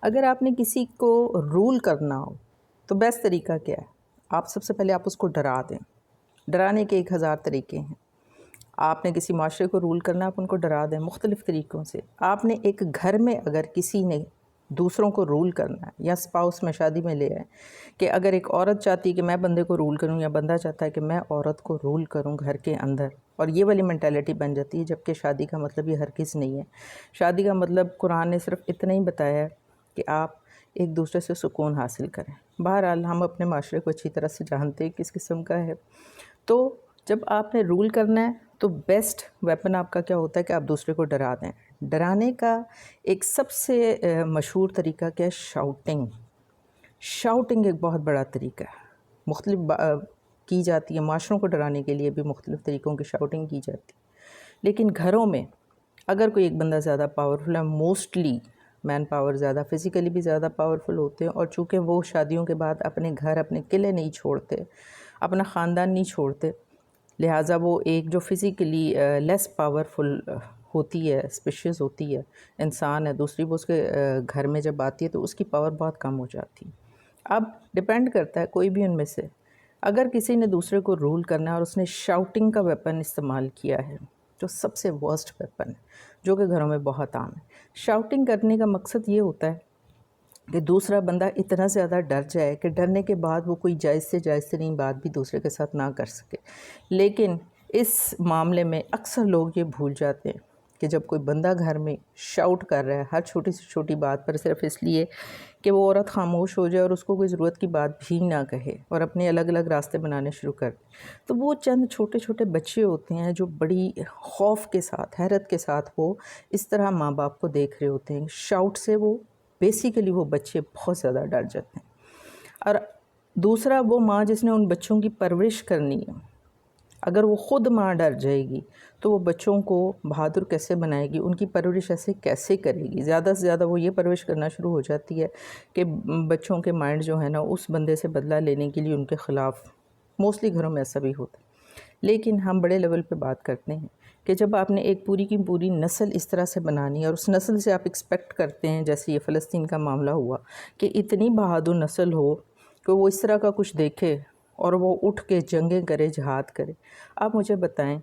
اگر آپ نے کسی کو رول کرنا ہو تو بیسٹ طریقہ کیا ہے؟ آپ سب سے پہلے آپ اس کو ڈرا دیں۔ ڈرانے کے 1000 طریقے ہیں۔ آپ نے کسی معاشرے کو رول کرنا، آپ ان کو ڈرا دیں مختلف طریقوں سے۔ آپ نے ایک گھر میں اگر کسی نے دوسروں کو رول کرنا ہے، یا اسپاؤس میں شادی میں لے آئے کہ اگر ایک عورت چاہتی ہے کہ میں بندے کو رول کروں، یا بندہ چاہتا ہے کہ میں عورت کو رول کروں گھر کے اندر، اور یہ والی مینٹیلٹی بن جاتی ہے، جبکہ شادی کا مطلب یہ ہرگز نہیں ہے۔ شادی کا مطلب قرآن نے صرف اتنا ہی بتایا ہے کہ آپ ایک دوسرے سے سکون حاصل کریں۔ بہرحال ہم اپنے معاشرے کو اچھی طرح سے جانتے ہیں کس قسم کا ہے۔ تو جب آپ نے رول کرنا ہے تو بیسٹ ویپن آپ کا کیا ہوتا ہے کہ آپ دوسرے کو ڈرا دیں۔ ڈرانے کا ایک سب سے مشہور طریقہ کیا ہے؟ شاؤٹنگ۔ شاؤٹنگ ایک بہت بڑا طریقہ ہے، مختلف کی جاتی ہے۔ معاشروں کو ڈرانے کے لیے بھی مختلف طریقوں کی شاؤٹنگ کی جاتی ہے، لیکن گھروں میں اگر کوئی ایک بندہ زیادہ پاورفل ہے، موسٹلی مین پاور زیادہ، فزیکلی بھی زیادہ پاورفل ہوتے ہیں، اور چونکہ وہ شادیوں کے بعد اپنے گھر، اپنے قلعے نہیں چھوڑتے، اپنا خاندان نہیں چھوڑتے، لہٰذا وہ ایک جو فزیکلی لیس پاورفل ہوتی ہے، اسپیشیز ہوتی ہے، انسان ہے دوسری، وہ اس کے گھر میں جب آتی ہے تو اس کی پاور بہت کم ہو جاتی ہے۔ اب ڈیپینڈ کرتا ہے کوئی بھی ان میں سے، اگر کسی نے دوسرے کو رول کرنا ہے اور اس نے شاؤٹنگ کا ویپن استعمال کیا ہے، جو سب سے ورسٹ ویپن ہے، جو کہ گھروں میں بہت عام ہے۔ شاؤٹنگ کرنے کا مقصد یہ ہوتا ہے کہ دوسرا بندہ اتنا زیادہ ڈر جائے کہ ڈرنے کے بعد وہ کوئی جائز سے ترین بات بھی دوسرے کے ساتھ نہ کر سکے۔ لیکن اس معاملے میں اکثر لوگ یہ بھول جاتے ہیں کہ جب کوئی بندہ گھر میں شاؤٹ کر رہا ہے ہر چھوٹی سے چھوٹی بات پر، صرف اس لیے کہ وہ عورت خاموش ہو جائے اور اس کو کوئی ضرورت کی بات بھی نہ کہے اور اپنے الگ الگ راستے بنانے شروع کر دے، تو وہ چند چھوٹے چھوٹے بچے ہوتے ہیں جو بڑی خوف کے ساتھ، حیرت کے ساتھ وہ اس طرح ماں باپ کو دیکھ رہے ہوتے ہیں۔ شاؤٹ سے وہ بیسیکلی وہ بچے بہت زیادہ ڈر جاتے ہیں۔ اور دوسرا، وہ ماں جس نے ان بچوں کی پرورش کرنی ہے، اگر وہ خود ماں ڈر جائے گی تو وہ بچوں کو بہادر کیسے بنائے گی، ان کی پرورش ایسے کیسے کرے گی؟ زیادہ سے زیادہ وہ یہ پرورش کرنا شروع ہو جاتی ہے کہ بچوں کے مائنڈ جو ہے نا اس بندے سے بدلہ لینے کے لیے ان کے خلاف، موسٹلی گھروں میں ایسا بھی ہوتا ہے۔ لیکن ہم بڑے لیول پہ بات کرتے ہیں کہ جب آپ نے ایک پوری کی پوری نسل اس طرح سے بنانی ہے، اور اس نسل سے آپ ایکسپیکٹ کرتے ہیں، جیسے یہ فلسطین کا معاملہ ہوا، کہ اتنی بہادر نسل ہو کہ وہ اس طرح کا کچھ دیکھے اور وہ اٹھ کے جنگیں کرے، جہاد کرے۔ آپ مجھے بتائیں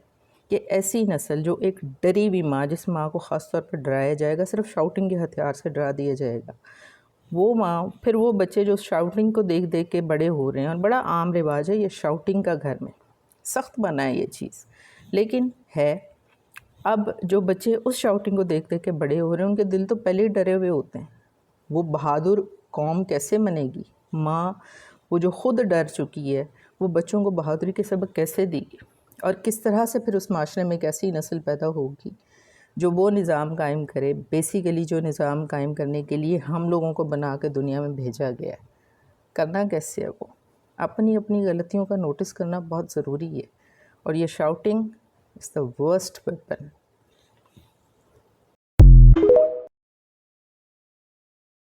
کہ ایسی نسل جو ایک ڈری ہوئی ماں، جس ماں کو خاص طور پر ڈرایا جائے گا، صرف شاؤٹنگ کے ہتھیار سے ڈرا دیا جائے گا، وہ ماں، پھر وہ بچے جو شاؤٹنگ کو دیکھ دیکھ کے بڑے ہو رہے ہیں، اور بڑا عام رواج ہے یہ شاؤٹنگ کا گھر میں، سخت بنا ہے یہ چیز، لیکن ہے۔ اب جو بچے اس شاؤٹنگ کو دیکھ دیکھ کے بڑے ہو رہے ہیں، ان کے دل تو پہلے ہی ڈرے ہوئے ہوتے ہیں۔ وہ بہادر قوم کیسے بنے گی؟ ماں وہ جو خود ڈر چکی ہے، وہ بچوں کو بہادری کے سبق کیسے دی گی؟ اور کس طرح سے پھر اس معاشرے میں ایک ایسی نسل پیدا ہوگی جو وہ نظام قائم کرے، بیسیکلی جو نظام قائم کرنے کے لیے ہم لوگوں کو بنا کے دنیا میں بھیجا گیا ہے۔ کرنا کیسے ہے؟ وہ اپنی اپنی غلطیوں کا نوٹس کرنا بہت ضروری ہے، اور یہ shouting is the worst weapon.